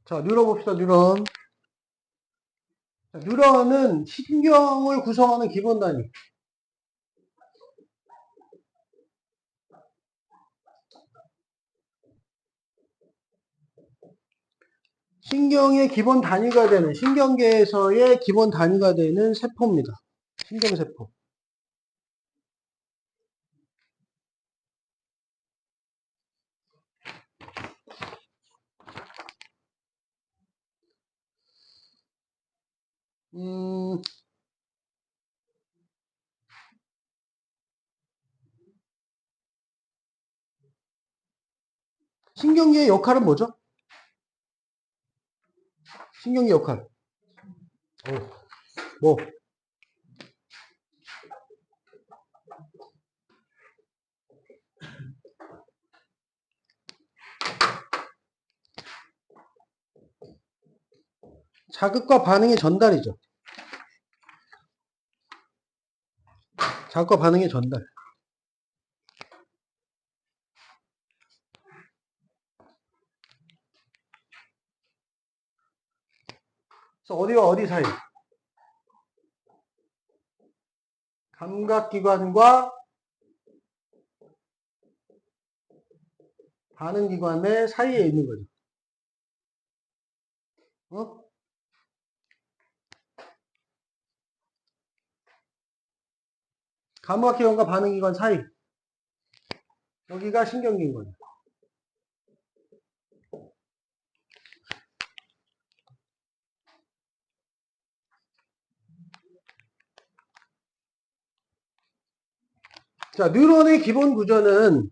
자, 뉴런 봅시다, 뉴런. 자, 뉴런은 신경을 구성하는 기본 단위. 신경의 기본 단위가 되는, 신경계에서의 기본 단위가 되는 세포입니다. 신경세포. 음, 신경계의 역할은 뭐죠? 신경계 역할. 뭐? 자극과 반응의 전달이죠. 자극과 반응의 전달. 그래서 어디와 어디 사이? 감각기관과 반응기관의 사이에 있는 거죠. 어? 감각기관과 반응기관 사이. 여기가 신경계인 거죠. 자, 뉴런의 기본 구조는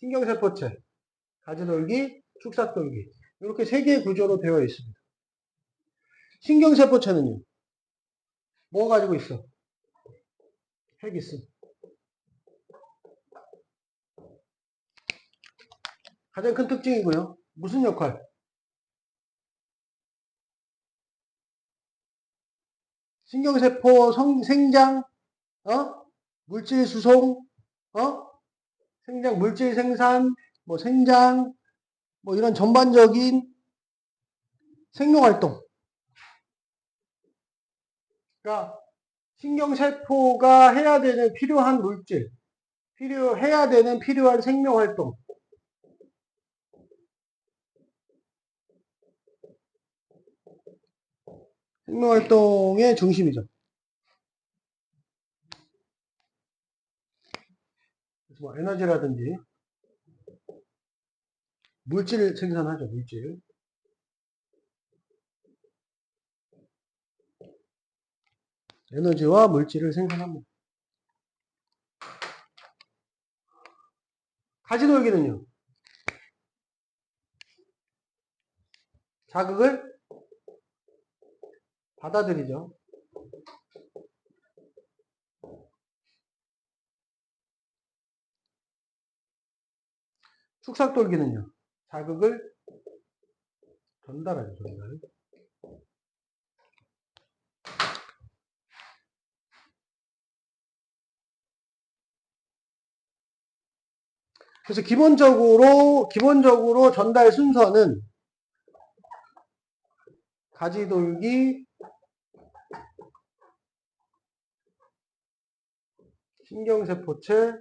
신경세포체, 가지돌기, 축삭돌기. 이렇게 세 개의 구조로 되어 있습니다. 신경세포체는요, 뭐 가지고 있어? 핵 있음. 가장 큰 특징이고요. 무슨 역할? 신경세포 생장, 물질 수송, 생장, 물질 생산, 뭐 생장, 뭐 이런 전반적인 생명활동. 그러니까 신경세포가 해야 되는 필요한 물질, 해야 되는 필요한 생명활동. 생명활동의 중심이죠. 그래서 뭐 에너지라든지 물질을 생산하죠, 물질. 에너지와 물질을 생산합니다. 가지돌기는요? 자극을 받아들이죠. 축삭돌기는요? 자극을 전달하죠, 전달. 그래서 기본적으로 전달 순서는 가지돌기, 신경세포체,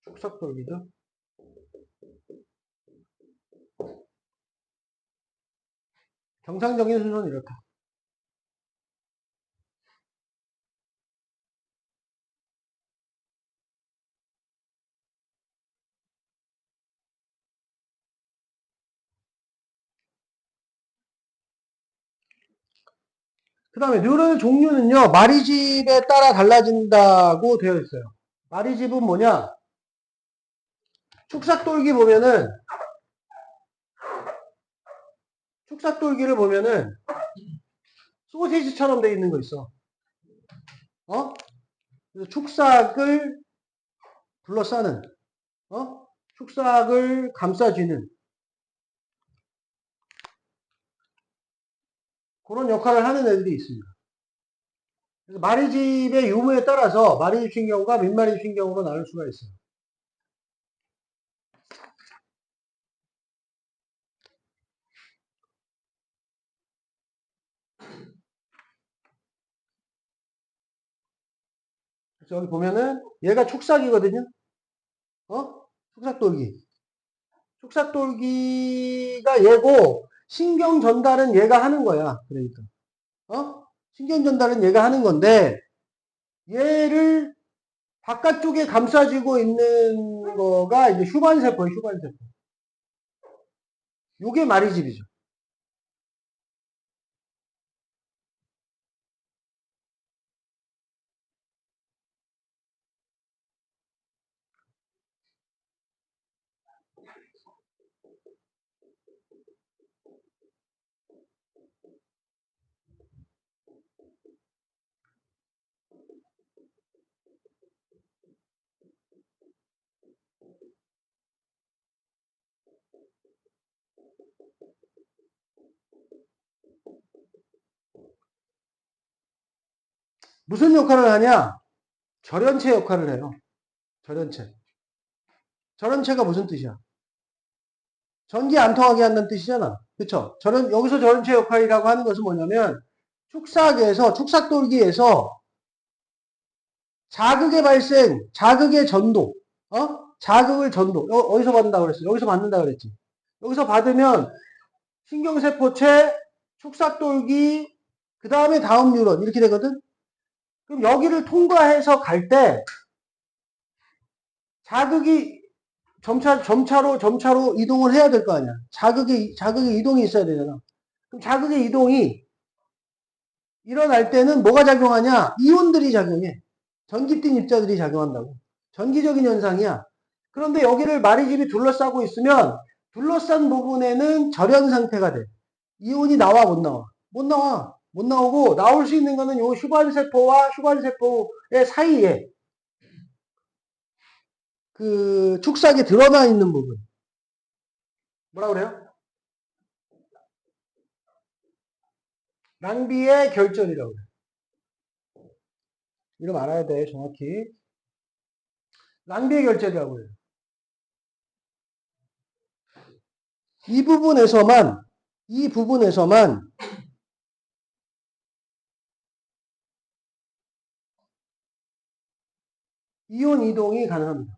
축삭돌기죠. 정상적인 순서는 이렇다. 그 다음에 뉴런 종류는요, 마리집에 따라 달라진다고 되어 있어요. 마리집은 뭐냐? 축삭돌기를 보면은 소시지처럼 되어 있는 거 있어. 그래서 축삭을 둘러싸는, 축삭을 감싸쥐는 그런 역할을 하는 애들이 있습니다. 그래서 마리집의 유무에 따라서 마리집 신경과 민마리집 신경으로 나눌 수가 있어요. 여기 보면은 얘가 축삭이거든요. 축삭돌기. 축삭돌기가 얘고 신경 전달은 얘가 하는 거야. 그러니까. 신경 전달은 얘가 하는 건데 얘를 바깥쪽에 감싸주고 있는 거가 이제 휴반세포예요, 휴반세포. 요게 마리집이죠. 무슨 역할을 하냐? 절연체 역할을 해요. 절연체. 절연체가 무슨 뜻이야? 전기 안 통하게 한다는 뜻이잖아. 그쵸? 여기서 절연체 역할이라고 하는 것은 뭐냐면, 축삭돌기에서 자극의 발생, 자극의 전도, 자극을 전도. 어디서 받는다 그랬어? 여기서 받는다 그랬지. 여기서 받으면 신경세포체, 축삭돌기, 그 다음에 다음 뉴런 이렇게 되거든? 그럼 여기를 통과해서 갈 때 자극이 점차로 이동을 해야 될 거 아니야. 자극의 이동이 있어야 되잖아. 그럼 자극의 이동이 일어날 때는 뭐가 작용하냐? 이온들이 작용해. 전기띤 입자들이 작용한다고. 전기적인 현상이야. 그런데 여기를 마리집이 둘러싸고 있으면 둘러싼 부분에는 절연 상태가 돼. 이온이 나와, 못 나와? 못 나와. 못 나오고 나올 수 있는 거는 요 휴반세포와 휴반세포의 사이에 그 축삭이 드러나 있는 부분. 뭐라 그래요? 낭비의 결절이라고 그래요. 이름 알아야 돼, 정확히. 낭비의 결절이라고 해요. 이 부분에서만 이온 이동이 가능합니다.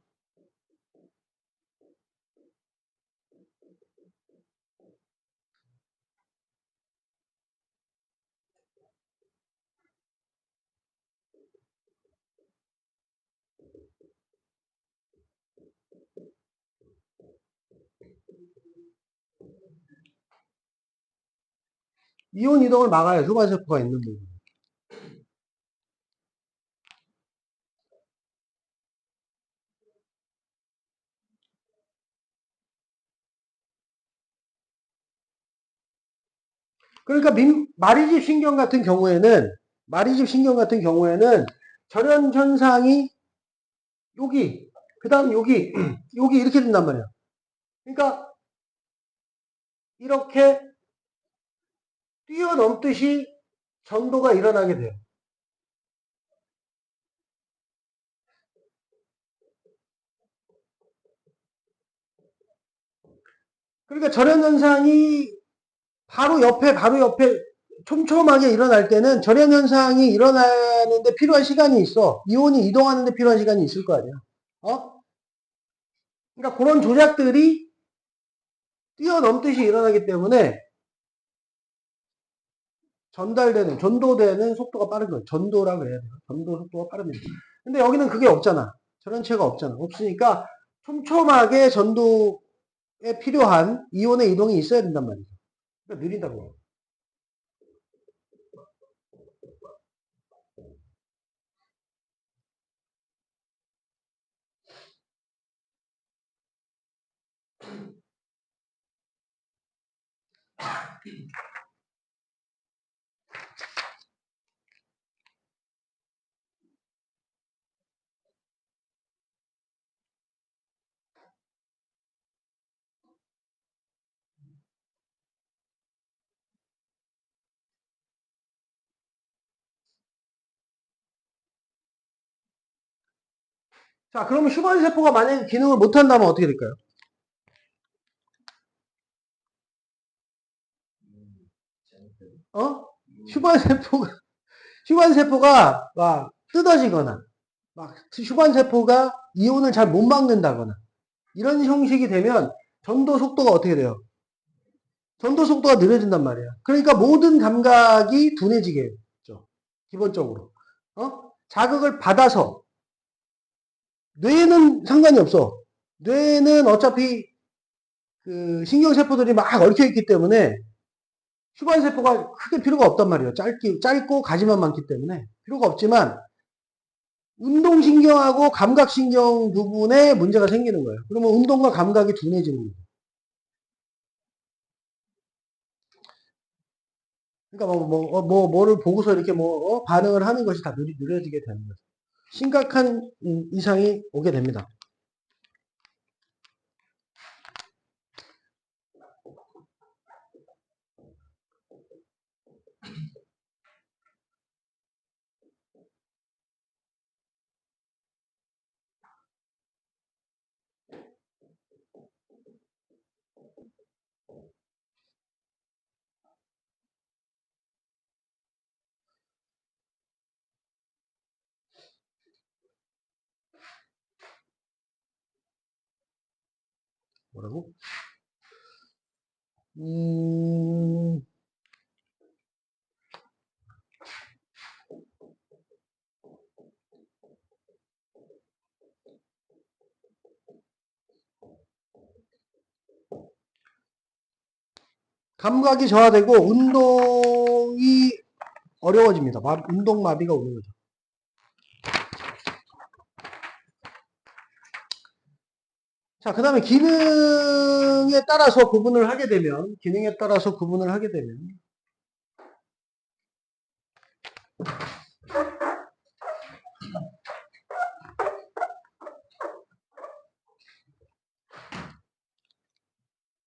이온 이동을 막아야 휴반세포가 있는 부분. 그러니까 마리집 신경 같은 경우에는 절연 현상이 여기, 그 다음 여기, 여기 이렇게 된단 말이야. 그러니까 이렇게 뛰어넘듯이 전도가 일어나게 돼요. 그러니까 절연 현상이 바로 옆에 촘촘하게 일어날 때는 절연 현상이 일어나는데 필요한 시간이 있어. 이온이 이동하는데 필요한 시간이 있을 거 아니야. 그러니까 그런 조작들이 뛰어넘듯이 일어나기 때문에 전도되는 속도가 빠른 거예요. 전도라고 해야 돼요. 전도 속도가 빠릅니다. 근데 여기는 그게 없잖아. 절연체가 없잖아. 없으니까 촘촘하게 전도에 필요한 이온의 이동이 있어야 된단 말이죠. 그러니까 느린다고. 자, 그러면 휴반세포가 만약에 기능을 못한다면 어떻게 될까요? 어? 휴반세포가 막 뜯어지거나, 막 휴반세포가 이온을 잘 못 막는다거나 이런 형식이 되면 전도 속도가 어떻게 돼요? 전도 속도가 느려진단 말이에요. 그러니까 모든 감각이 둔해지겠죠. 기본적으로. 자극을 받아서 뇌는 상관이 없어. 뇌는 어차피 그 신경세포들이 막 얽혀 있기 때문에 휴반세포가 크게 필요가 없단 말이에요. 짧고 가지만 많기 때문에 필요가 없지만 운동신경하고 감각신경 부분에 문제가 생기는 거예요. 그러면 운동과 감각이 둔해지는 거예요. 그러니까 뭐를 보고서 이렇게 반응을 하는 것이 다 느려지게 되는 거죠. 심각한 이상이 오게 됩니다. 뭐라고? 음, 감각이 저하되고 운동이 어려워집니다. 운동 마비가 오는 거죠. 자, 그 다음에 기능에 따라서 구분을 하게 되면,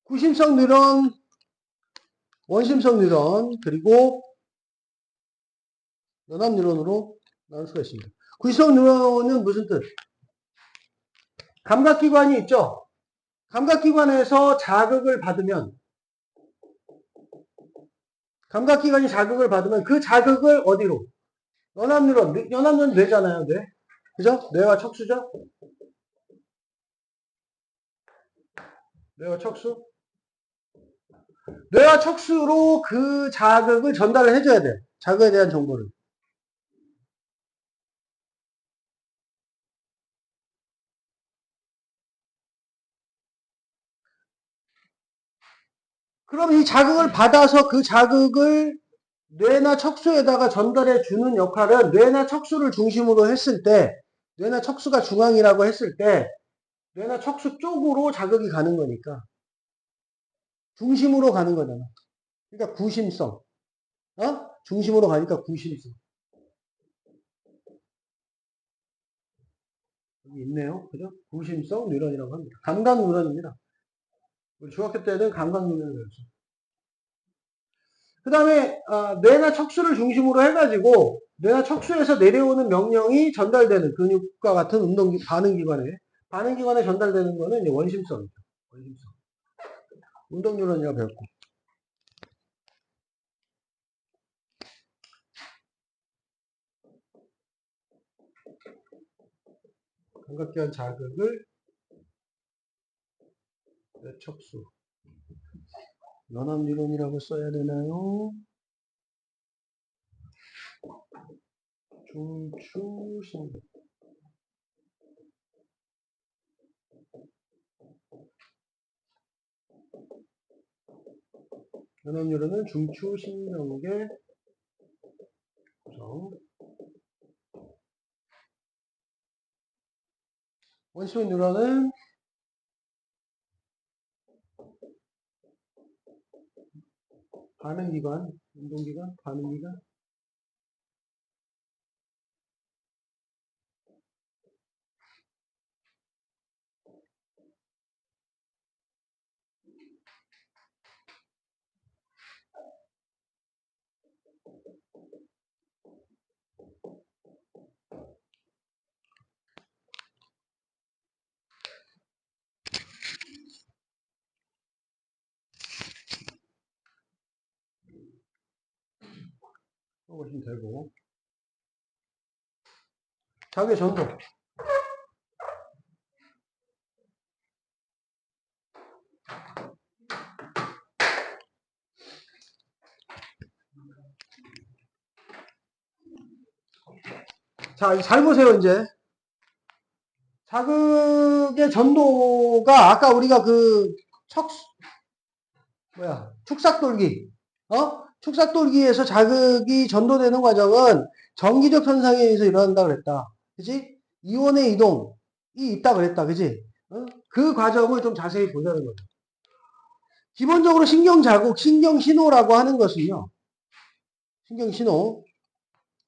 구심성 뉴런, 원심성 뉴런, 그리고 연합 뉴런으로 나눌 수가 있습니다. 구심성 뉴런은 무슨 뜻? 감각기관이 있죠? 감각기관에서 자극을 받으면, 감각기관이 자극을 받으면 그 자극을 어디로? 연합뉴런, 연합뉴런 뇌잖아요, 뇌. 그죠? 뇌와 척수죠? 뇌와 척수? 뇌와 척수로 그 자극을 전달을 해줘야 돼. 자극에 대한 정보를. 그럼 이 자극을 받아서 그 자극을 뇌나 척수에다가 전달해 주는 역할은 뇌나 척수를 중심으로 했을 때, 뇌나 척수가 중앙이라고 했을 때, 뇌나 척수 쪽으로 자극이 가는 거니까. 중심으로 가는 거잖아. 그러니까 구심성. 중심으로 가니까 구심성. 여기 있네요. 그죠? 구심성 뉴런이라고 합니다. 감각 뉴런입니다. 우리 중학교 때는 감각 뉴런을 배웠죠. 그 다음에 뇌나 척수를 중심으로 해가지고 뇌나 척수에서 내려오는 명령이 전달되는 근육과 같은 반응기관에 전달되는 거는 이제 원심성이죠. 원심성. 운동 뉴런이라고 배웠고. 감각기관 자극을 뇌척수. 연합 뉴런이라고 써야 되나요? 중추신. 연합 뉴런은 중추신경계 구성. 원심 뉴런은 반응기관, 운동기관, 반응기관. 보시면 되고. 자극의 전도. 자, 잘 보세요, 이제. 자극의 전도가 아까 우리가 그 축삭돌기, 축삭돌기에서 자극이 전도되는 과정은 정기적 현상에 의해서 일어난다 그랬다. 그지? 이온의 이동이 있다 그랬다. 그지? 그 과정을 좀 자세히 보자는 거죠. 기본적으로 신경자극, 신경신호라고 하는 것은요. 신경신호라고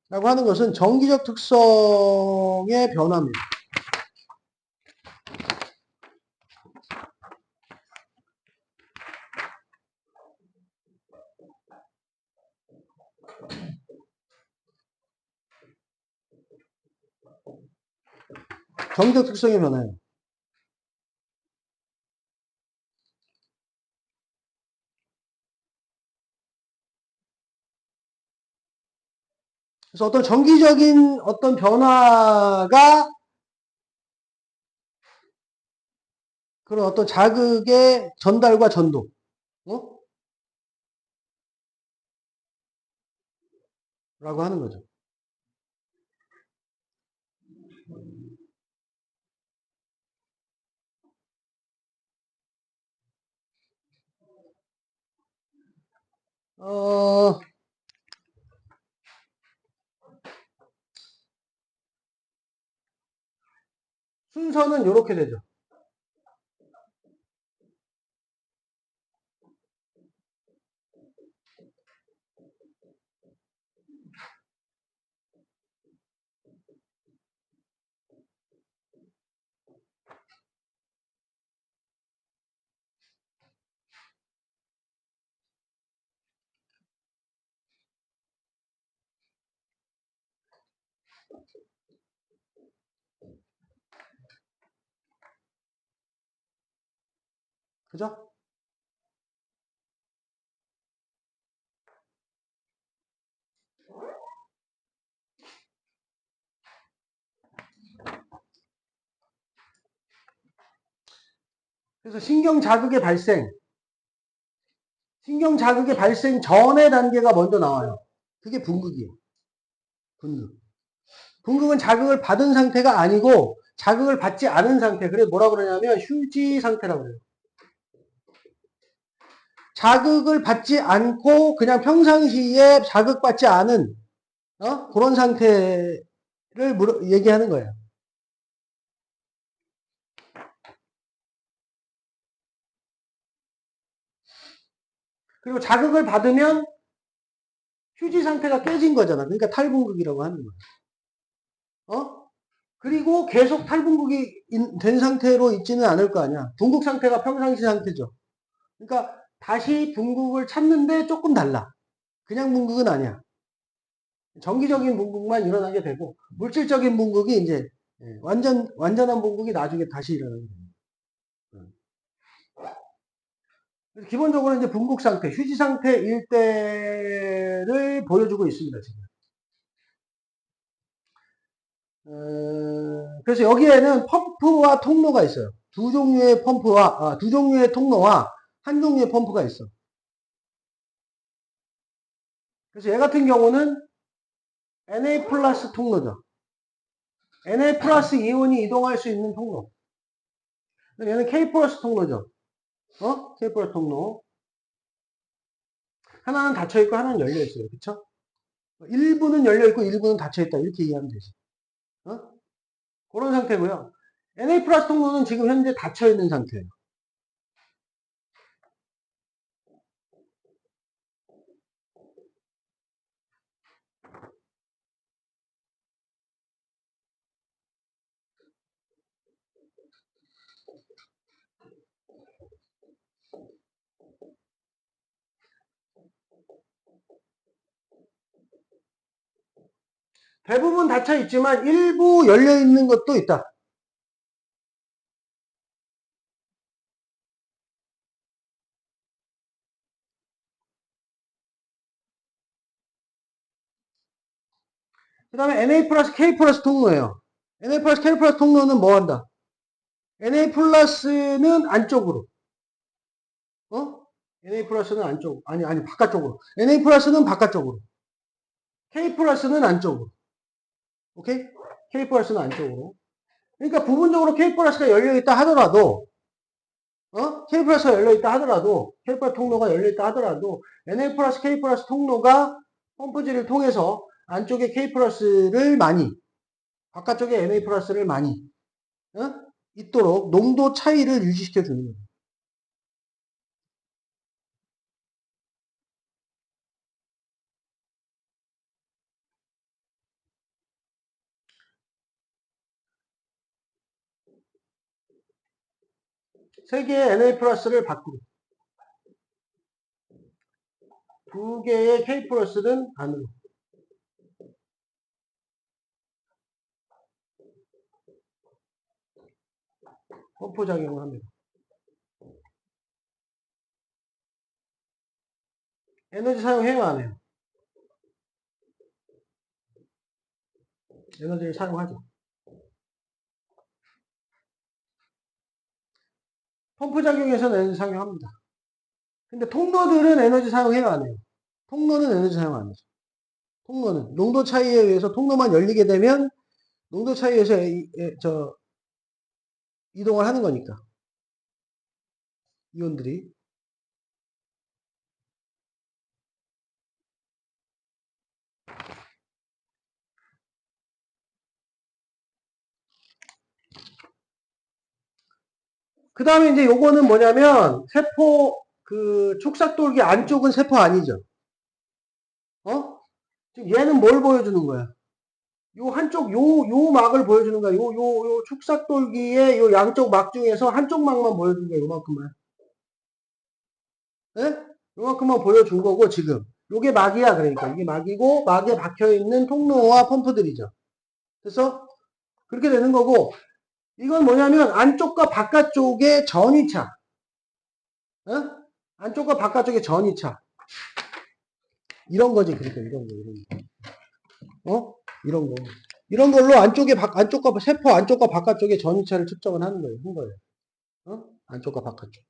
하는 것은 정기적 특성의 변화입니다. 정기적 특성의 변화예요. 그래서 어떤 정기적인 어떤 변화가 그런 어떤 자극의 전달과 전도, 어? 라고 하는 거죠. 어, 순서는 이렇게 되죠. 그죠? 그래서 신경 자극의 발생 전의 단계가 먼저 나와요. 그게 분극이에요. 분극. 분극은 자극을 받은 상태가 아니고 자극을 받지 않은 상태. 그래서 뭐라 그러냐면 휴지 상태라고 그래요. 자극을 받지 않고 그냥 평상시에 자극받지 않은 그런 상태를 얘기하는 거예요. 그리고 자극을 받으면 휴지 상태가 깨진 거잖아. 그러니까 탈분극이라고 하는 거예요. 그리고 계속 탈분극이 된 상태로 있지는 않을 거 아니야. 분극 상태가 평상시 상태죠. 그러니까 다시 분극을 찾는데 조금 달라. 그냥 분극은 아니야. 정기적인 분극만 일어나게 되고 물질적인 분극이 이제 완전한 분극이 나중에 다시 일어나게 됩니다. 기본적으로 이제 분극 상태, 휴지 상태일 때를 보여주고 있습니다, 지금. 그래서 여기에는 펌프와 통로가 있어요. 두 종류의 통로와 한 종류의 펌프가 있어. 그래서 얘 같은 경우는 Na 플러스 통로죠. Na 플러스 이온이 이동할 수 있는 통로. 얘는 K 플러스 통로죠. K 플러스 통로. 하나는 닫혀있고 하나는 열려있어요. 그쵸? 일부는 열려있고 일부는 닫혀있다. 이렇게 이해하면 되지. 그런 상태고요. Na 플러스 통로는 지금 현재 닫혀있는 상태예요. 대부분 닫혀있지만 일부 열려있는 것도 있다. 그 다음에 Na 플러스 K 플러스 통로예요. Na 플러스 K 플러스 통로는 뭐 한다? Na 플러스는 안쪽으로. 어? Na 플러스는 안쪽. 아니, 바깥쪽으로. Na 플러스는 바깥쪽으로. K 플러스는 안쪽으로. 오케이? K 플러스는 안쪽으로. 그러니까 부분적으로 K 플러스가 열려있다 하더라도, K 플러스가 열려있다 하더라도, K 플러스 통로가 열려있다 하더라도, Na 플러스 K 플러스 통로가 펌프질을 통해서 안쪽에 K 플러스를 많이, 바깥쪽에 Na 플러스를 많이, 있도록 농도 차이를 유지시켜 주는 거예요. 세 개의 Na 플러스를 밖으로, 두 개의 K 플러스는 안으로. 펌프 작용을 합니다. 에너지 사용해요, 안 해요? 에너지를 사용하죠. 펌프 작용에서는 에너지 사용합니다. 근데 통로들은 에너지 사용해요, 안 해요? 통로는 에너지 사용 안 하죠. 통로는 농도 차이에 의해서 통로만 열리게 되면 농도 차이에 의해서 이동을 하는 거니까 이온들이. 그 다음에 이제 요거는 뭐냐면 세포 그 축삭돌기 안쪽은 세포 아니죠. 지금 얘는 뭘 보여주는 거야? 요 한쪽 요 막을 보여주는 거야. 요 축삭돌기의 요 양쪽 막 중에서 한쪽 막만 보여준 거야. 요만큼만. 네? 요만큼만 보여준 거고 지금 요게 막이야. 그러니까 이게 막이고 막에 박혀있는 통로와 펌프들이죠. 그래서 그렇게 되는 거고 이건 뭐냐면 안쪽과 바깥쪽의 전이차. 안쪽과 바깥쪽의 전이차. 이런 거지. 그러니까 이런 거. 이런 거. 이런 걸로 안쪽과 세포 안쪽과 바깥쪽의 전이차를 측정을 하는 거예요. 한 거예요. 안쪽과 바깥쪽.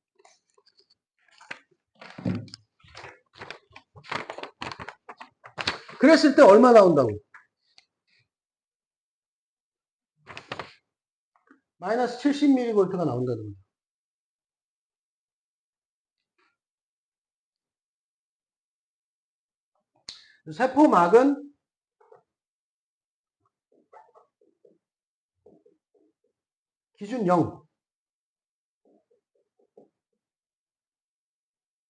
그랬을 때 얼마 나온다고? 마이너스 70mV가 나온다는 거죠. 세포막은 기준 0.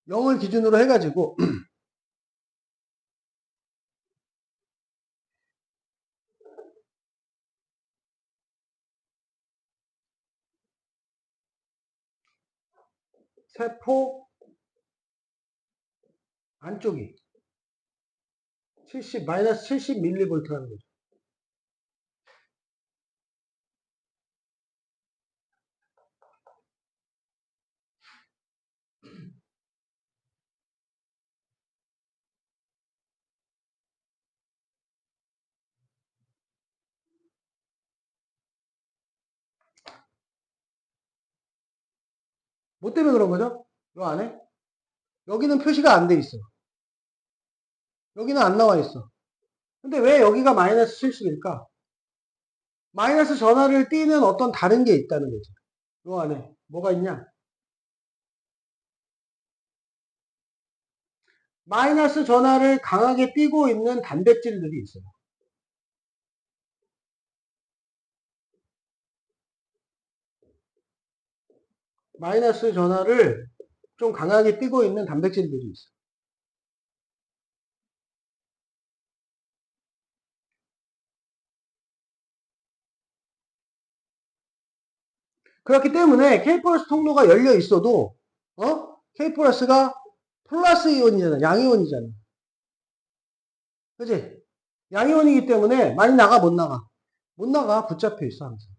0을 기준으로 해가지고 세포 안쪽이 마이너스 70mV라는 거죠. 뭐 때문에 그런 거죠? 요 안에? 여기는 표시가 안 돼 있어. 여기는 안 나와 있어. 근데 왜 여기가 마이너스 70일까? 마이너스 전하를 띠는 어떤 다른 게 있다는 거죠. 요 안에 뭐가 있냐? 마이너스 전하를 강하게 띠고 있는 단백질들이 있어요. 마이너스 전하를 좀 강하게 띠고 있는 단백질들이 있어요. 그렇기 때문에 K 플러스 통로가 열려 있어도 K 플러스가 플러스 이온이잖아. 양이온이잖아. 그지? 양이온이기 때문에 많이 나가 못 나가? 못 나가. 붙잡혀 있어 항상.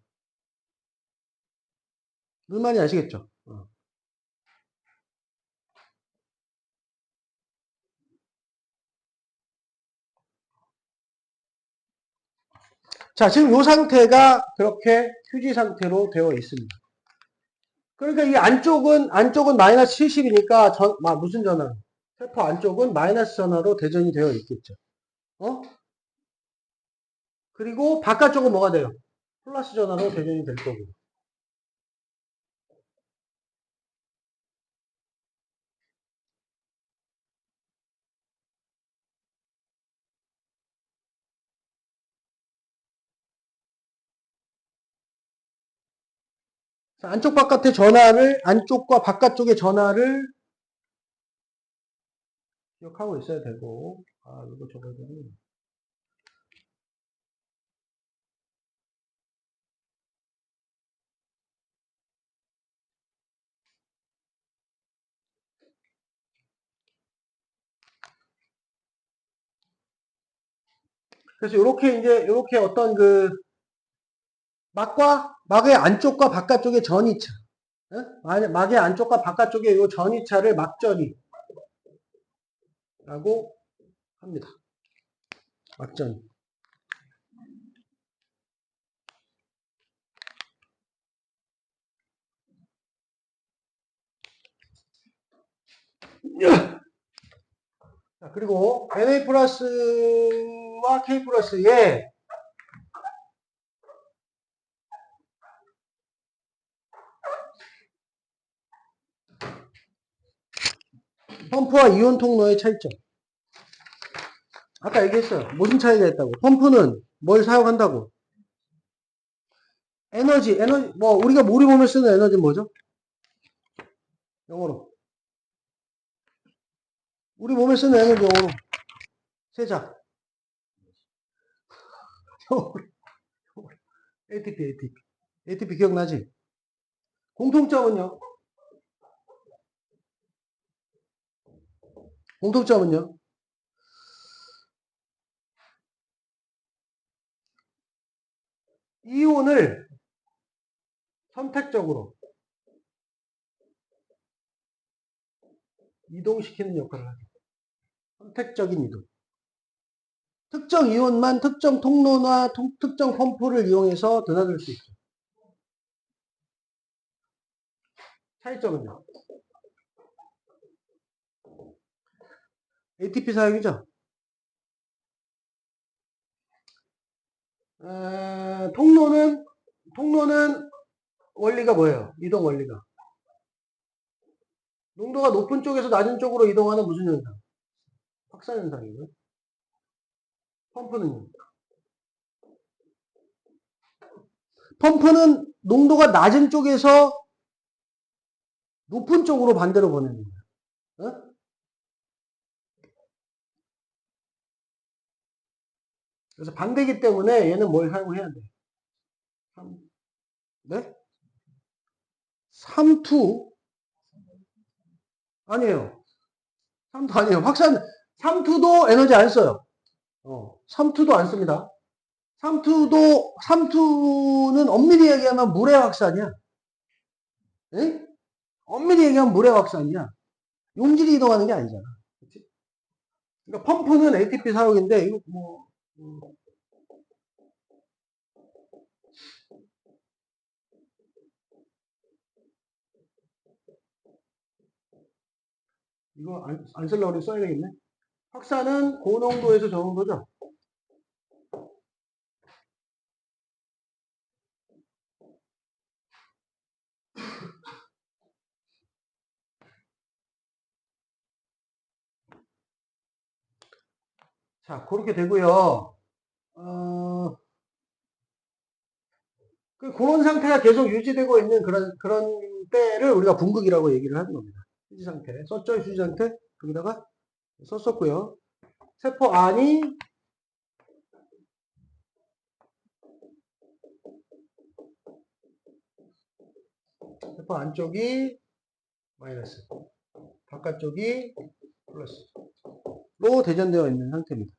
무슨 말인지 아시겠죠? 자, 지금 이 상태가 그렇게 휴지 상태로 되어 있습니다. 그러니까 이 안쪽은 마이너스 70이니까 무슨 전화? 세포 안쪽은 마이너스 전화로 대전이 되어 있겠죠. 어? 그리고 바깥쪽은 뭐가 돼요? 플러스 전화로 대전이 될 거고. 안쪽 바깥의 전화를, 안쪽과 바깥쪽의 전화를 기억하고 있어야 되고, 이거 적어야 되네. 그래서 이렇게 어떤 막의 안쪽과 바깥쪽의 전이차. 막의 안쪽과 바깥쪽의 이 전이차를 막전이라고 합니다. 막전. 자, 그리고 Na 플러스와 K 플러스에 펌프와 이온 통로의 차이점. 아까 얘기했어요. 무슨 차이가 있다고? 펌프는 뭘 사용한다고? 에너지, 우리 몸에 쓰는 에너지는 뭐죠? 영어로. 우리 몸에 쓰는 에너지 영어로. 세자. ATP. ATP 기억나지? 공통점은요? 공통점은요? 이온을 선택적으로 이동시키는 역할을 하죠. 선택적인 이동. 특정 이온만 특정 통로나 특정 펌프를 이용해서 드나들 수 있죠. 차이점은요? ATP 사용이죠. 통로는 원리가 뭐예요? 이동 원리가. 농도가 높은 쪽에서 낮은 쪽으로 이동하는 무슨 현상? 확산 현상이고요. 펌프는요? 펌프는 농도가 낮은 쪽에서 높은 쪽으로 반대로 보내는 거예요. 어? 그래서 반대기 때문에 얘는 뭘 사용해야 돼? 네? 3투? 아니에요. 3투 아니에요. 3투도 에너지 안 써요. 3투도 안 씁니다. 3투는 엄밀히 얘기하면 물의 확산이야. 에? 엄밀히 얘기하면 물의 확산이야. 용질이 이동하는 게 아니잖아. 그치? 그러니까 펌프는 ATP 사용인데, 이거 안 쓰려고 그래 써야 되겠네. 확산은 고농도에서 저농도죠. 자, 그렇게 되고요. 그런 상태가 계속 유지되고 있는 그런 때를 우리가 분극이라고 얘기를 하는 겁니다. 휴지 상태. 썼죠? 휴지 상태? 여기다가 썼었고요. 세포 안이 세포 안쪽이 마이너스, 바깥쪽이 플러스로 대전되어 있는 상태입니다.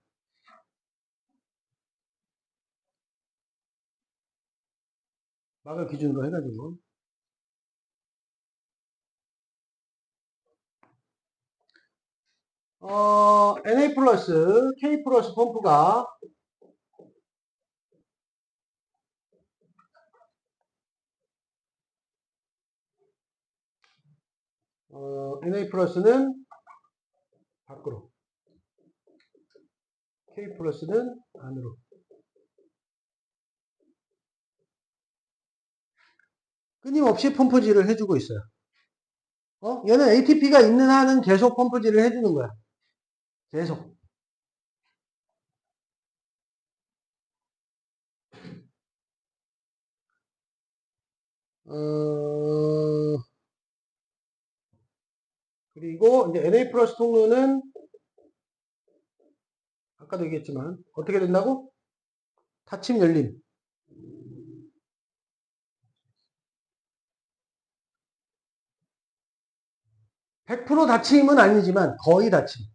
막을 기준으로 해가지고. Na 플러스, K 플러스 펌프가 Na 플러스는 밖으로, K 플러스는 안으로. 끊임없이 펌프질을 해주고 있어요. 얘는 ATP가 있는 한은 계속 펌프질을 해주는 거야. 계속. 그리고 이제 Na 플러스 통로는 아까도 얘기했지만 어떻게 된다고? 닫힘 열림. 100% 닫힘은 아니지만 거의 닫힘.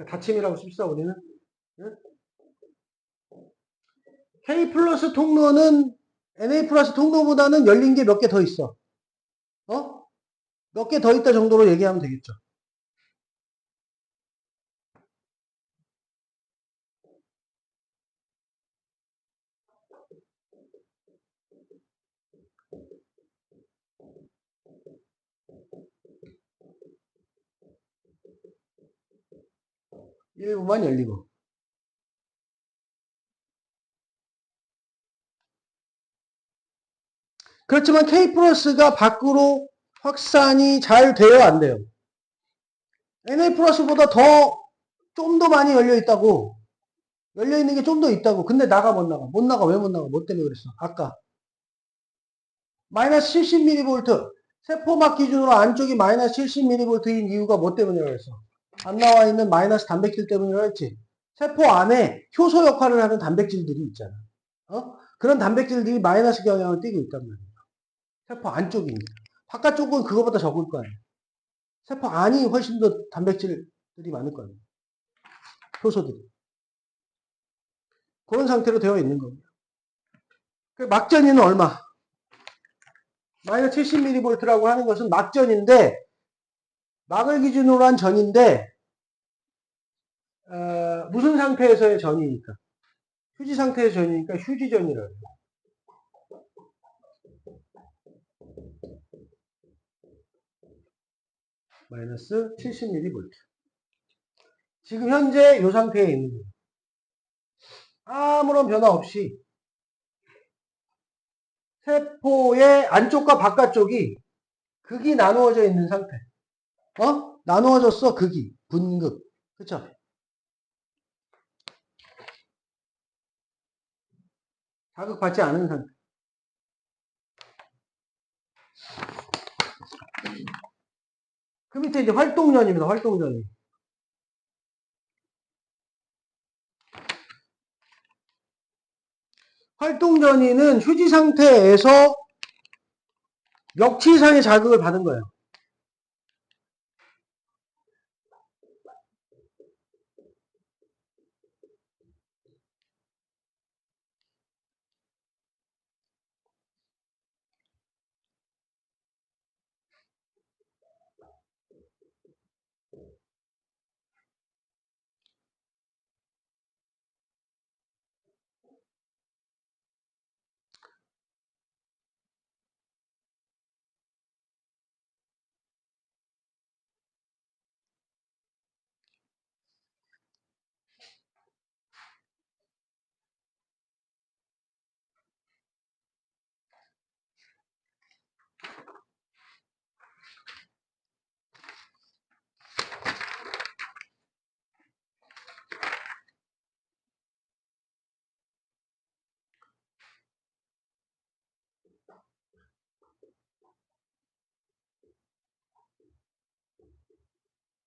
닫힘이라고 씁시다 우리는. K 플러스 통로는 Na 플러스 통로보다는 열린 게 몇 개 더 있어. 몇 개 더 있다 정도로 얘기하면 되겠죠. 일부만 열리고. 그렇지만 K 플러스가 밖으로 확산이 잘 돼요, 안 돼요? Na 플러스보다 좀 더 많이 열려 있다고. 열려 있는 게 좀 더 있다고. 근데 나가 못 나가. 못 나가. 왜 못 나가? 뭐 때문에 그랬어? 아까. 마이너스 70mV. 세포막 기준으로 안쪽이 마이너스 70mV인 이유가 뭐 때문이라고 그랬어? 안 나와 있는 마이너스 단백질 때문이라고 했지. 세포 안에 효소 역할을 하는 단백질들이 있잖아. 그런 단백질들이 마이너스 경향을 띠고 있단 말이야. 세포 안쪽이니까. 바깥쪽은 그거보다 적을 거 아니야. 세포 안이 훨씬 더 단백질들이 많을 거 아니야. 효소들이. 그런 상태로 되어 있는 겁니다. 막전이는 얼마? 마이너스 70mV라고 하는 것은 막전인데, 막을 기준으로 한 전인데, 무슨 상태에서의 전이니까? 휴지 상태의 전이니까 휴지전이라고 해요. 마이너스 70mV. 지금 현재 이 상태에 있는 거예요. 아무런 변화 없이 세포의 안쪽과 바깥쪽이 극이 나누어져 있는 상태. 나누어졌어, 극이. 분극. 그쵸? 자극받지 않은 상태. 그 밑에 이제 활동전입니다, 활동전이. 활동전이는 휴지 상태에서 역치상의 자극을 받은 거예요.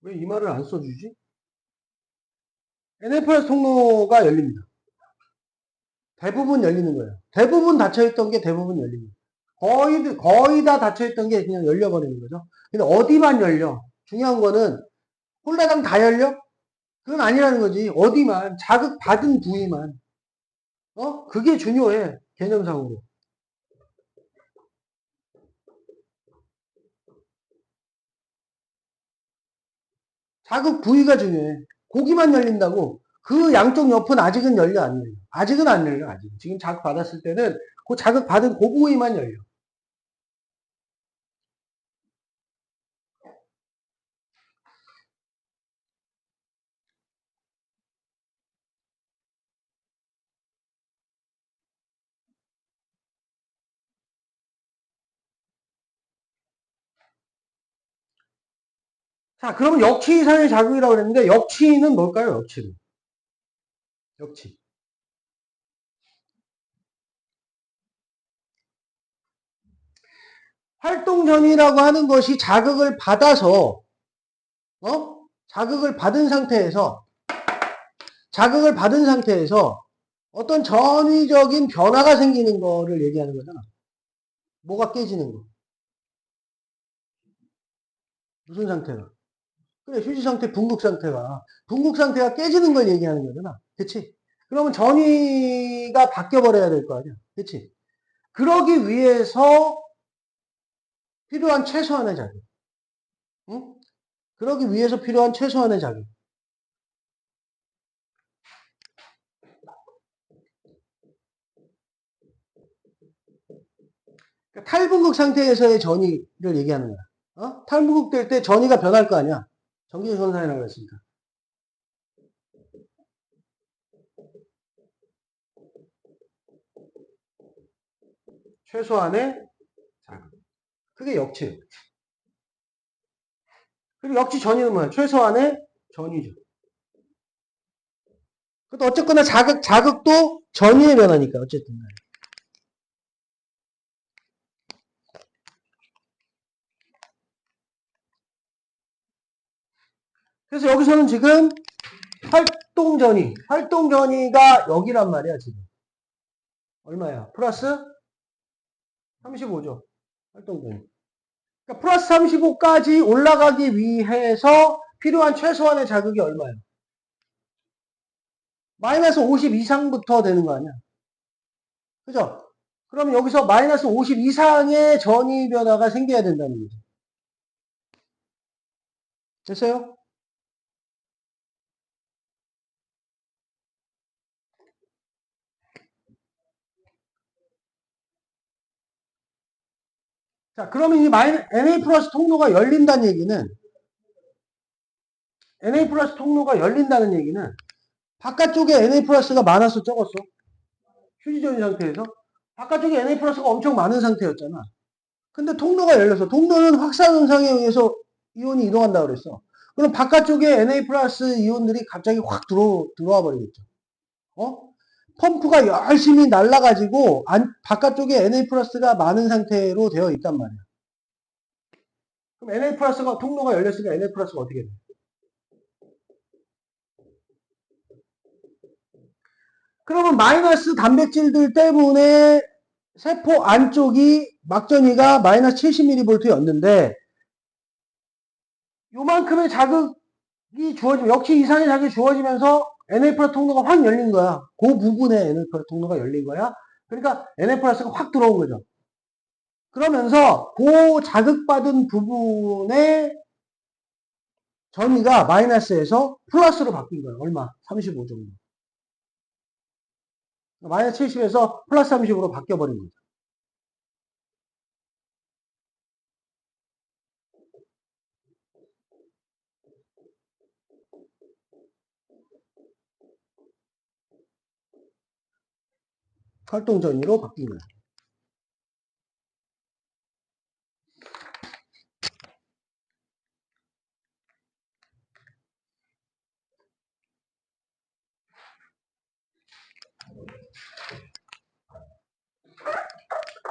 왜 이 말을 안 써주지? NFS 통로가 열립니다. 대부분 열리는 거예요. 대부분 닫혀있던 게 대부분 열립니다. 거의 다 닫혀있던 게 그냥 열려버리는 거죠. 근데 어디만 열려? 중요한 거는 홀라당 다 열려? 그건 아니라는 거지. 어디만, 자극받은 부위만. 그게 중요해. 개념상으로. 자극 부위가 중요해. 고기만 열린다고. 그 양쪽 옆은 아직은 열려, 안 열려? 아직은 안 열려, 아직. 지금 자극 받았을 때는 그 자극 받은 그 부위만 열려. 자, 그러면 역치 이상의 자극이라고 그랬는데, 역치는 뭘까요, 역치는? 역치. 활동전이라고 하는 것이 자극을 받아서, 자극을 받은 상태에서, 자극을 받은 상태에서 어떤 전위적인 변화가 생기는 거를 얘기하는 거잖아. 뭐가 깨지는 거. 무슨 상태가? 그래, 휴지 상태, 분국 상태가 깨지는 걸 얘기하는 거잖아. 그치? 그러면 전위가 바뀌어버려야 될 거 아니야. 그치? 그러기 위해서 필요한 최소한의 자극. 응? 그러기 위해서 필요한 최소한의 자극. 그러니까 탈분국 상태에서의 전위를 얘기하는 거야. 탈분국 될 때 전위가 변할 거 아니야. 전기적 현상이라고 했으니까. 최소한의 자극. 그게 역체예요. 그리고 역치 전위는 뭐야? 최소한의 전위죠. 그것도 어쨌거나 자극도 전위의 변화니까, 어쨌든. 그래서 여기서는 지금 활동전위가 여기란 말이야, 지금. 얼마야? 플러스 35죠. 활동전위. 그러니까 플러스 35까지 올라가기 위해서 필요한 최소한의 자극이 얼마야? 마이너스 50 이상부터 되는 거 아니야? 그죠? 그럼 여기서 마이너스 50 이상의 전위 변화가 생겨야 된다는 거죠. 됐어요? 자, 그러면 이 NA 플러스 통로가 열린다는 얘기는, NA 플러스 통로가 열린다는 얘기는, 바깥쪽에 NA 플러스가 많았어, 적었어? 휴지전이 상태에서? 바깥쪽에 NA 플러스가 엄청 많은 상태였잖아. 근데 통로가 열려서, 통로는 확산 현상에 의해서 이온이 이동한다고 그랬어. 그럼 바깥쪽에 NA 플러스 이온들이 갑자기 확 들어와 버리겠죠. 어? 펌프가 열심히 날라가지고, 바깥쪽에 NA 플러스가 많은 상태로 되어 있단 말이야. 그럼 NA 플러스가, 통로가 열렸으니까 NA 플러스가 어떻게 돼? 그러면 마이너스 단백질들 때문에 세포 안쪽이 막전이가 마이너스 70mV였는데 요만큼의 자극이 주어지면 역시 이상의 자극이 주어지면서 NA 플러스 통로가 확 열린 거야. 그 부분에 NA 플러스 통로가 열린 거야. 그러니까 NA 플러스가 확 들어온 거죠. 그러면서 그 자극받은 부분에 전위가 마이너스에서 플러스로 바뀐 거예요. 얼마? 35 정도. 마이너스 70에서 플러스 30으로 바뀌어버린 거죠. 활동 전위로 바뀐 거예요.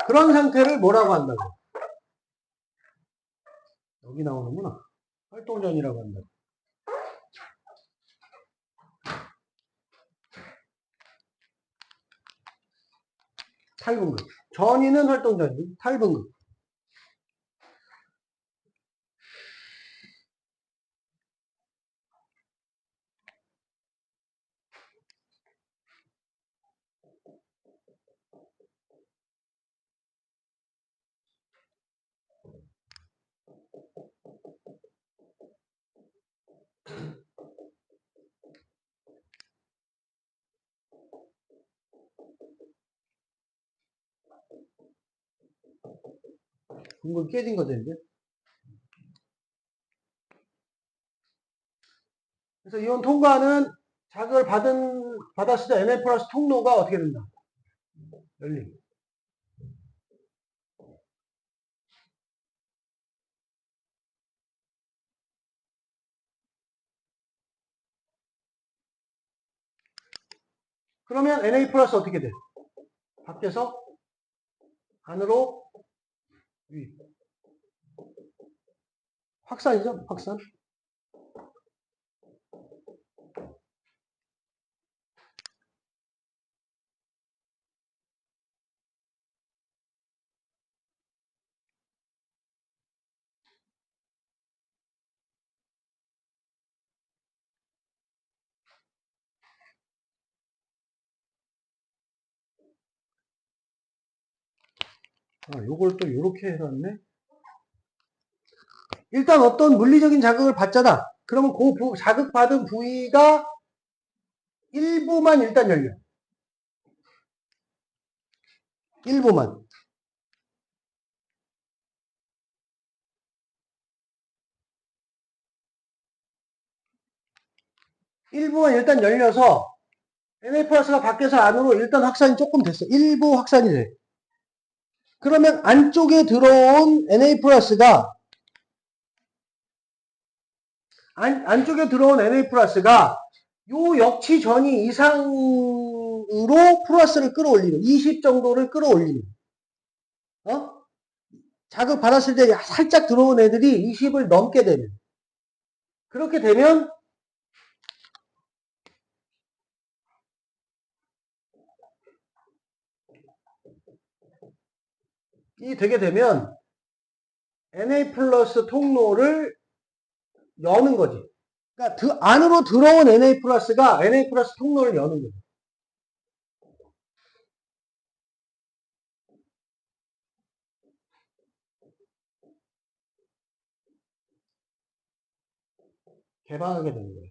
그런 상태를 뭐라고 한다고? 여기 나오는구나. 활동전이라고 한다고. 탈분급. 전위는 활동전이, 탈분급. 둥근 깨진 거죠, 이제. 그래서 이온 통과는 자극을 받았을 때 Na 플러스 통로가 어떻게 된다? 열림. 그러면 Na 플러스 어떻게 돼? 밖에서 안으로 유입. 확산이죠, 확산. 요걸 또 요렇게 해놨네. 일단 어떤 물리적인 자극을 받잖아. 그러면 그 자극받은 부위가 일부만 일단 열려. 일부만. 일부만 일단 열려서 Na 플러스가 밖에서 안으로 일단 확산이 조금 됐어. 일부 확산이 돼. 그러면 안쪽에 들어온 Na 플러스가 안쪽에 들어온 Na 플러스가 요 역치 전이 이상으로 플러스를 끌어올리는 20 정도를 끌어올리는 자극 받았을 때 살짝 들어온 애들이 20을 넘게 되는 그렇게 되면 이 되게 되면 Na 플러스 통로를 여는 거지. 그러니까 그 안으로 들어온 Na 플러스가 Na 플러스 통로를 여는 거지. 개방하게 되는 거예요.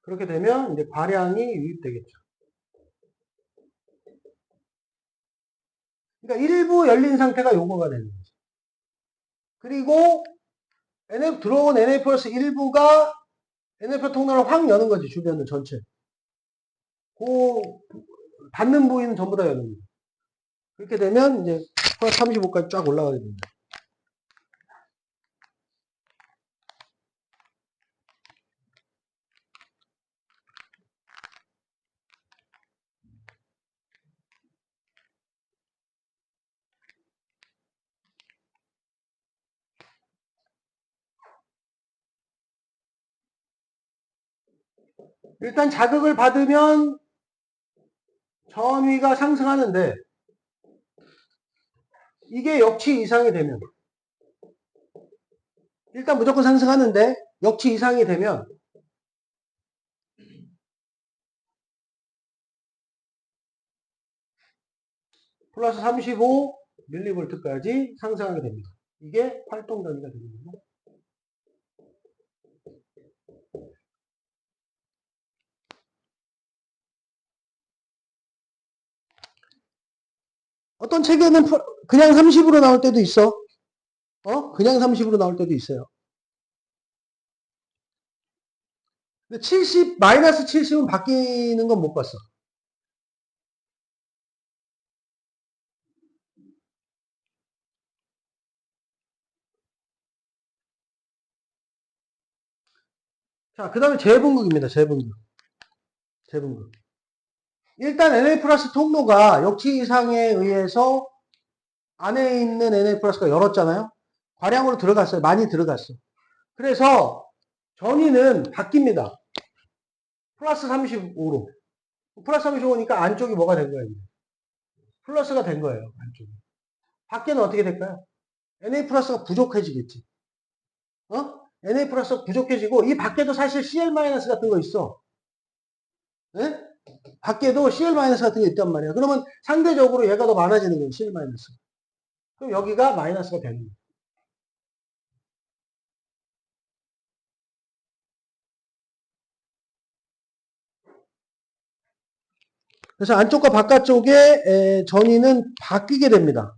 그렇게 되면 이제 과량이 유입되겠죠. 그러니까 일부 열린 상태가 요거가 되는 거죠. 그리고 들어온 Na 플러스 일부가 NF 통로를 확 여는 거지, 주변을 전체. 그 닿는 부위는 전부 다 여는 거죠. 그렇게 되면 이제 플러스 35까지 쫙 올라가게 됩니다. 일단 자극을 받으면 전위가 상승하는데 이게 역치 이상이 되면 일단 무조건 상승하는데 역치 이상이 되면 플러스 35 밀리볼트까지 상승하게 됩니다. 이게 활동전위가 되는 거죠. 어떤 책에는 그냥 30으로 나올 때도 있어. 그냥 30으로 나올 때도 있어요. 근데 70, 마이너스 70은 바뀌는 건 못 봤어. 자, 그 다음에 재분극입니다. 재분극. 재분극. 일단 NA 플러스 통로가 역치 이상에 의해서 안에 있는 NA 플러스가 열었잖아요. 과량으로 들어갔어요. 많이 들어갔어. 그래서 전위는 바뀝니다. 플러스 35로. 플러스 35니까 안쪽이 뭐가 된 거예요? 플러스가 된 거예요. 안쪽이. 밖에는 어떻게 될까요? NA 플러스가 부족해지겠지. NA 플러스가 부족해지고 이 밖에도 사실 CL 마이너스 같은 거 있어. 네? 밖에도 CL 마이너스 같은 게 있단 말이야. 그러면 상대적으로 얘가 더 많아지는 거예요. CL 마이너스. 그럼 여기가 마이너스가 되는 거예요. 그래서 안쪽과 바깥쪽의 전위는 바뀌게 됩니다.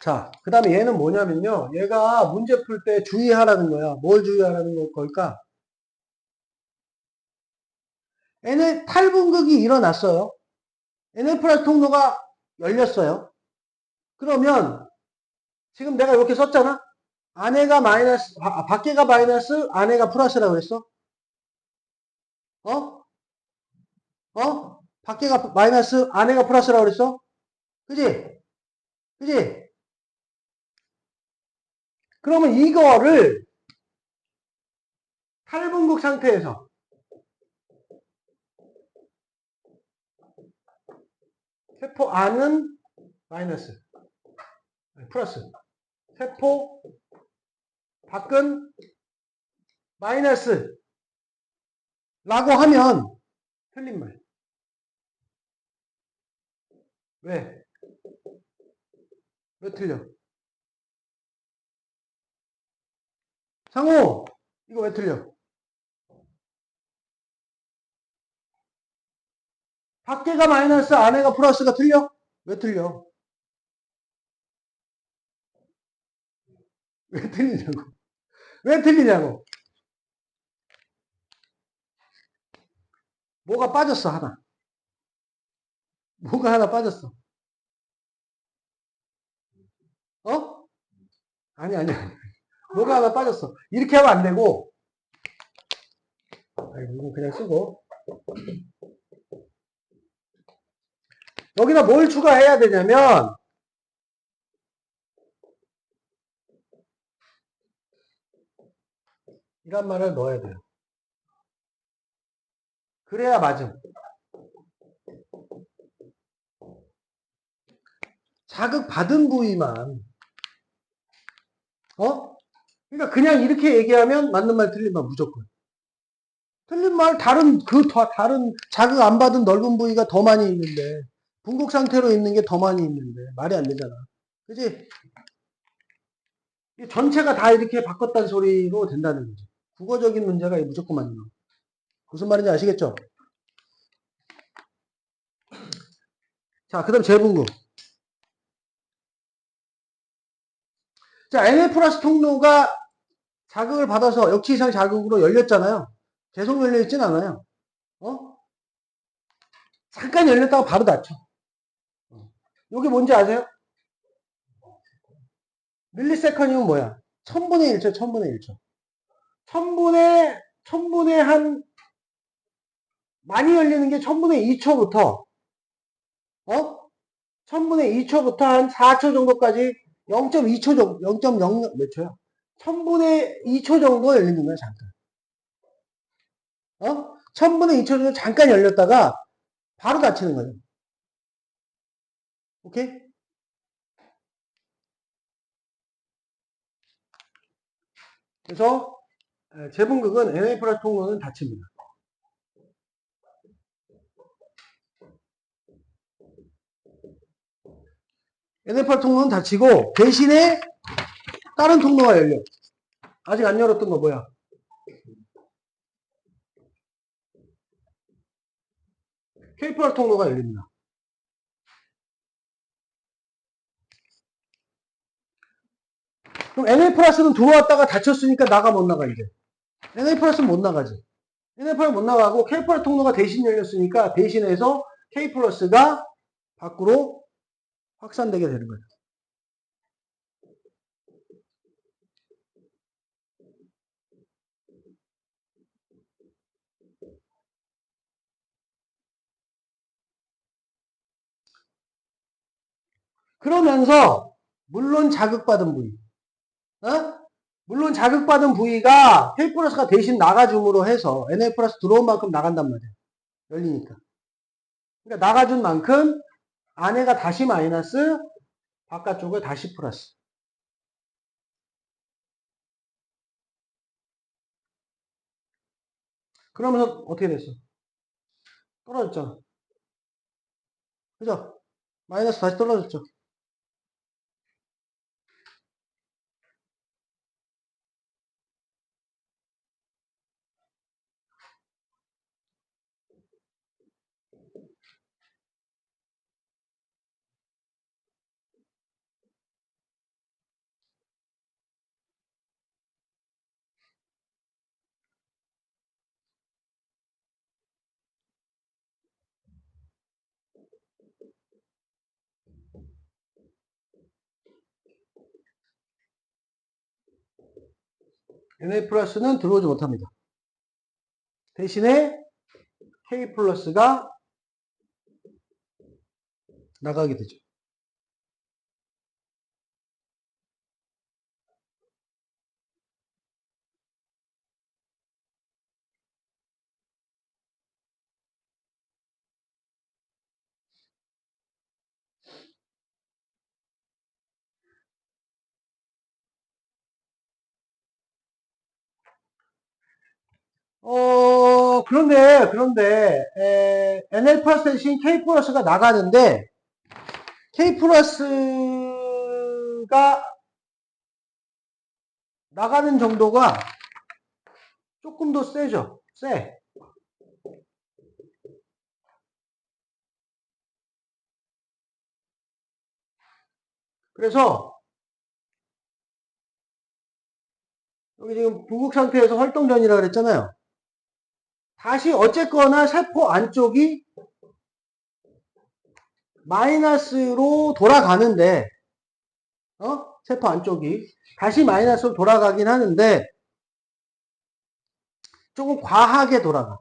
자, 그 다음에 얘는 뭐냐면요. 얘가 문제 풀 때 주의하라는 거야. 뭘 주의하라는 걸까? NL 탈분극이 일어났어요. NL 플러스 통로가 열렸어요. 그러면 지금 내가 이렇게 썼잖아? 안에가 마이너스, 밖에가 마이너스, 안에가 플러스라고 그랬어? 어? 밖에가 마이너스, 안에가 플러스라고 그랬어? 그지? 그지? 그러면 이거를 탈분극 상태에서 세포 안은 마이너스, 플러스. 세포 밖은 마이너스. 라고 하면 틀린 말. 왜? 왜 틀려? 상호, 이거 왜 틀려? 밖에가 마이너스, 안에가 플러스가 틀려? 왜 틀려? 왜 틀리냐고? 왜 틀리냐고? 뭐가 빠졌어, 하나. 뭐가 하나 빠졌어. 어? 아니. 뭐가 하나 빠졌어. 이렇게 하면 안 되고, 이거 그냥 쓰고. 여기다 뭘 추가해야 되냐면, 이란 말을 넣어야 돼요. 그래야 맞음. 자극받은 부위만, 그러니까 그냥 이렇게 얘기하면 맞는 말 틀린 말 무조건. 틀린 말 다른 자극 안 받은 넓은 부위가 더 많이 있는데 분국 상태로 있는 게 더 많이 있는데 말이 안 되잖아. 그지? 전체가 다 이렇게 바꿨다는 소리로 된다는 거지. 국어적인 문제가 무조건 맞는 거. 무슨 말인지 아시겠죠? 자, 그 다음 재분국. 자, NA 플러스 통로가 자극을 받아서 역치 이상 자극으로 열렸잖아요. 계속 열려있진 않아요. 어? 잠깐 열렸다가 바로 닫혀. 이게 뭔지 아세요? 밀리세컨이면 뭐야? 천분의 1초, 천분의 1초. 천분의 한, 많이 열리는 게 천분의 2초부터, 천분의 2초부터 한 4초 정도까지 0.2초 정도, 0.0 몇 초야? 천분의 2초 정도 열리는 거야, 잠깐. 천분의 2초 정도 잠깐 열렸다가 바로 닫히는 거예요. 오케이? 그래서 재분극은 NA 플러스 통로는 닫힙니다. NA 플러스 통로는 닫히고 대신에 다른 통로가 열려. 아직 안 열었던 거 뭐야? K 플러스 통로가 열립니다. 그럼 NA 플러스는 들어왔다가 닫혔으니까 나가 못 나가 이제. NA 플러스는 못 나가지. NA 플러스 못 나가고 K 플러스 통로가 대신 열렸으니까 대신해서 K 플러스가 밖으로 확산되게 되는 거예요. 그러면서 물론 자극받은 부위, 물론 자극받은 부위가 K 플러스가 대신 나가줌으로 해서 NA 플러스 들어온 만큼 나간단 말이야. 열리니까. 그러니까 나가준 만큼 안에가 다시 마이너스, 바깥쪽에 다시 플러스. 그러면서 어떻게 됐어? 떨어졌잖아. 그죠? 마이너스 다시 떨어졌죠. NA 플러스는 들어오지 못합니다. 대신에 K 플러스가 나가게 되죠. 그런데, NL 플러스 대신 K 플러스가 나가는데, K 플러스가 나가는 정도가 조금 더 세죠. 세. 그래서, 여기 지금 부국 상태에서 활동전이라 그랬잖아요. 다시 어쨌거나 세포 안쪽이 마이너스로 돌아가는데, 세포 안쪽이 다시 마이너스로 돌아가긴 하는데, 조금 과하게 돌아가.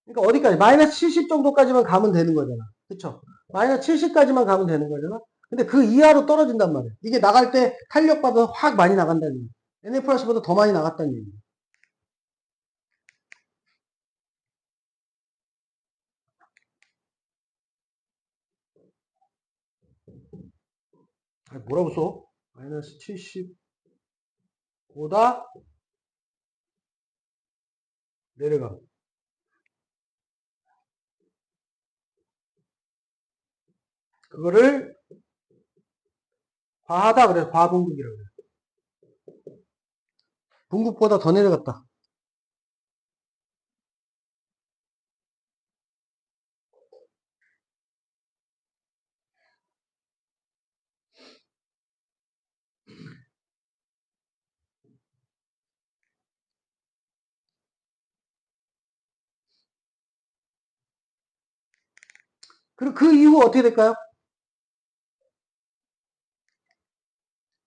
그러니까 어디까지? 마이너스 70 정도까지만 가면 되는 거잖아. 그쵸? 마이너스 70까지만 가면 되는 거잖아. 근데 그 이하로 떨어진단 말이야. 이게 나갈 때 탄력받아서 확 많이 나간다는 얘기. NA 플러스보다 더 많이 나갔다는 얘기. 뭐라고 써? 마이너스 70보다 내려가. 그거를 과하다 그래. 과분극이라고 그래. 분극보다 더 내려갔다. 그리고 그 이후 어떻게 될까요?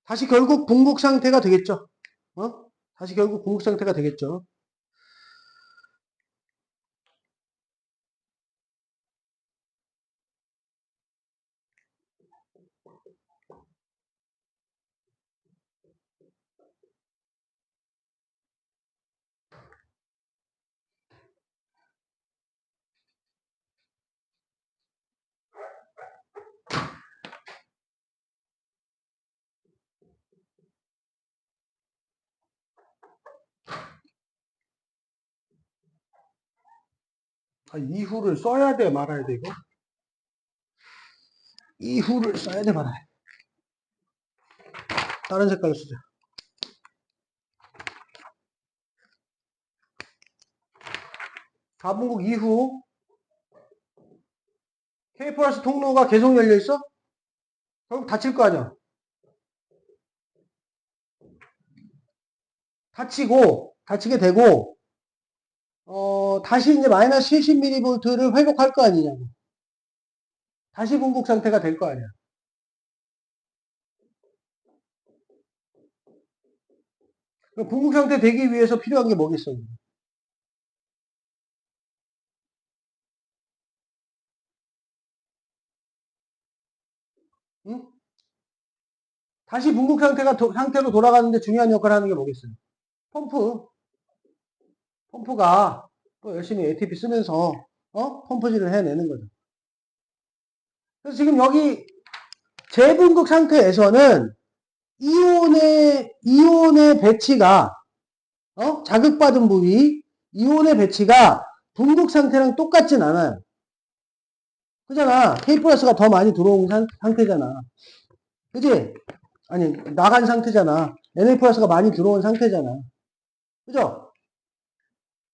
다시 결국 분극 상태가 되겠죠. 다시 결국 분극 상태가 되겠죠. 이후를 써야 돼, 말아야 돼, 이거? 이후를 써야 돼, 말아야 돼. 다른 색깔로 쓰자. 4분국 이후 K 플러스 통로가 계속 열려 있어? 결국 닫힐 거 아니야? 닫히게 되고, 다시 이제 마이너스 70mV를 회복할 거 아니냐고. 다시 분국 상태가 될 거 아니야. 분국 상태 되기 위해서 필요한 게 뭐겠어? 응? 다시 분국 상태로 돌아가는데 중요한 역할을 하는 게 뭐겠어요? 펌프. 펌프가 또 열심히 ATP 쓰면서, 펌프질을 해내는 거죠. 그래서 지금 여기 재분국 상태에서는 이온의 배치가, 자극받은 부위, 이온의 배치가 분극 상태랑 똑같진 않아요. 그잖아. K 플러스가 더 많이 들어온 상태잖아. 그지? 아니, 나간 상태잖아. Na 플러스가 많이 들어온 상태잖아. 그죠?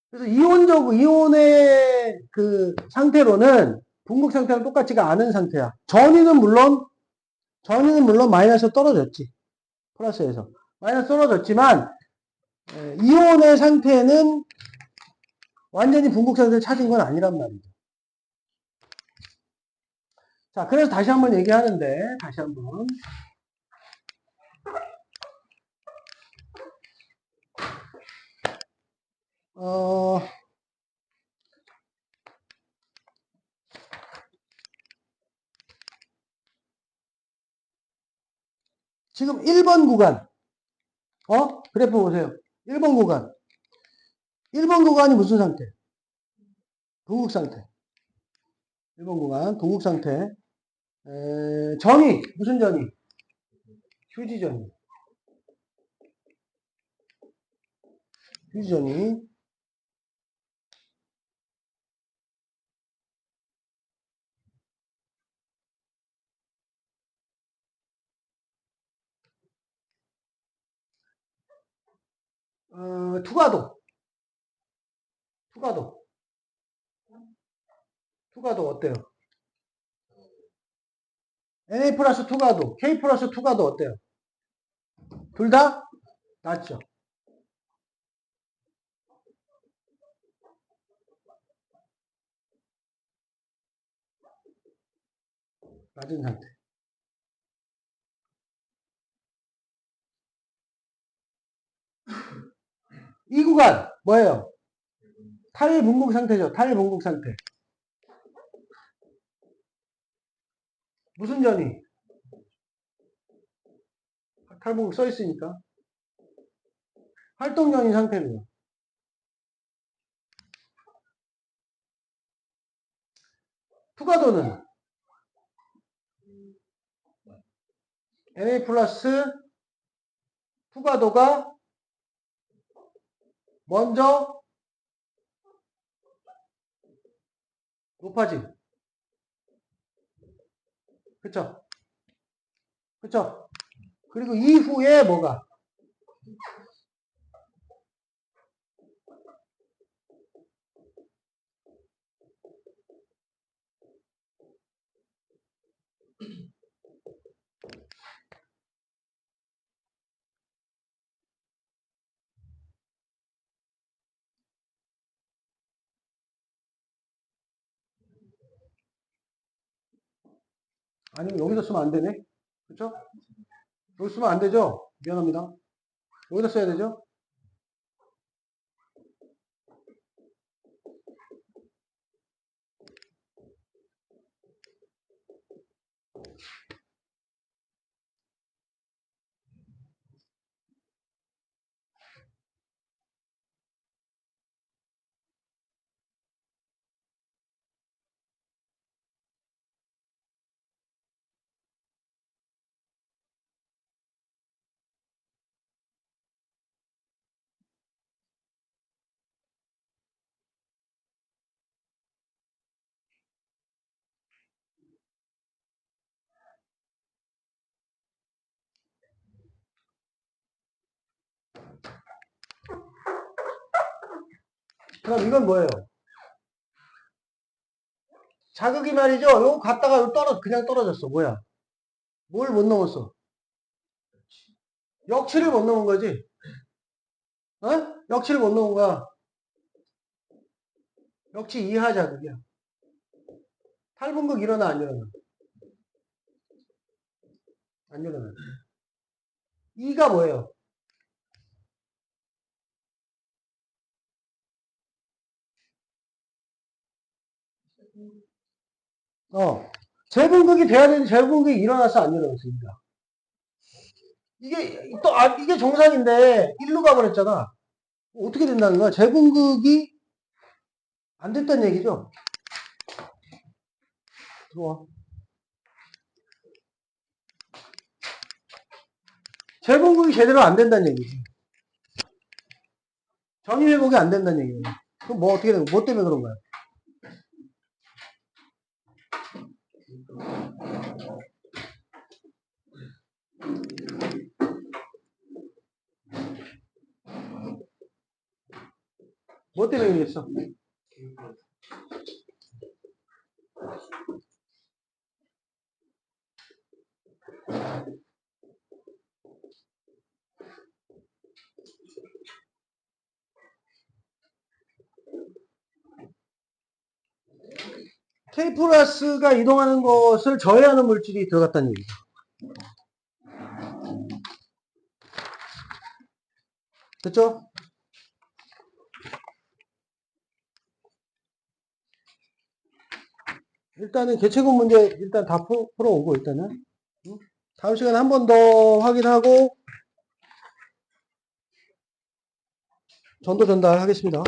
그래서 이온의 그 상태로는 분극 상태랑 똑같지가 않은 상태야. 전위는 물론 마이너스 떨어졌지. 플러스에서. 마이너스 떨어졌지만, 이온의 상태는 완전히 분극 상태를 찾은 건 아니란 말이죠. 자, 그래서 다시 한번 얘기하는데, 다시 한번. 지금 1번 구간, 그래프 보세요. 1번 구간. 1번 구간이 무슨 상태? 동국 상태. 1번 구간, 동국 상태. 전위, 무슨 전위? 휴지 전위. 휴지 전위. 투과도. 투과도. 투과도 어때요? Na 플러스 투과도, K 플러스 투과도 어때요? 둘 다? 낮죠. 낮은 상태. 이 구간, 뭐예요? 탈분국 상태죠. 탈분국 상태. 무슨 전이? 탈분국 써 있으니까. 활동전이 상태로요. 투과도는 Na 플러스 투과도가 먼저 높아짐. 그쵸? 그쵸? 그리고 이후에 뭐가? 아니면 여기서 쓰면 안 되네? 그쵸? 여기 쓰면 안 되죠? 미안합니다. 여기다 써야 되죠? 그럼 이건 뭐예요? 자극이 말이죠. 요거 갔다가 그냥 떨어졌어. 뭐야? 뭘 못 넘었어? 역치를 못 넘은 거지. 어? 역치를 못 넘은 거야. 역치 이하 자극이야. 탈분극 일어나, 안 일어나? 안 일어나. 이가 뭐예요? 재분극이 돼야 되는데 재분극이 일어나서 안 일어났어, 이가. 이게 정상인데, 일로 가버렸잖아. 어떻게 된다는 거야? 재분극이 안 됐다는 얘기죠? 들어와. 재분극이 제대로 안 된다는 얘기지. 전위 회복이 안 된다는 얘기예요. 그럼 뭐 어떻게 되는, 뭐 때문에 그런 거야? 뭐 때문에 그러겠어? K 플러스가 이동하는 것을 저해하는 물질이 들어갔다는 얘기죠. 됐죠? 일단은 계체군 문제 일단 다 풀어오고 일단은 다음 시간에 한 번 더 확인하고 전도 전달하겠습니다.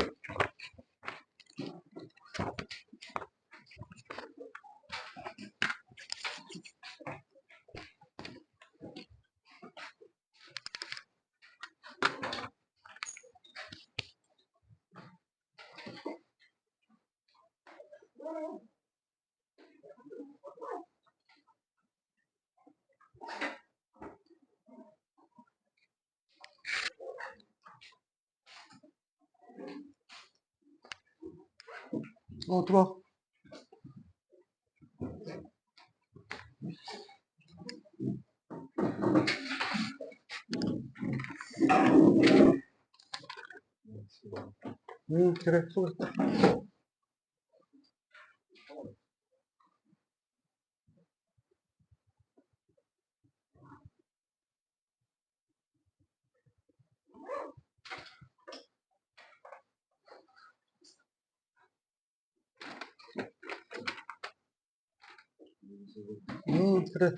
들어와. 그래, 수고했다. 그래.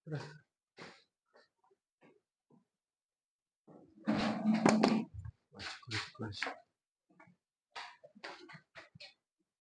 그래. 그래.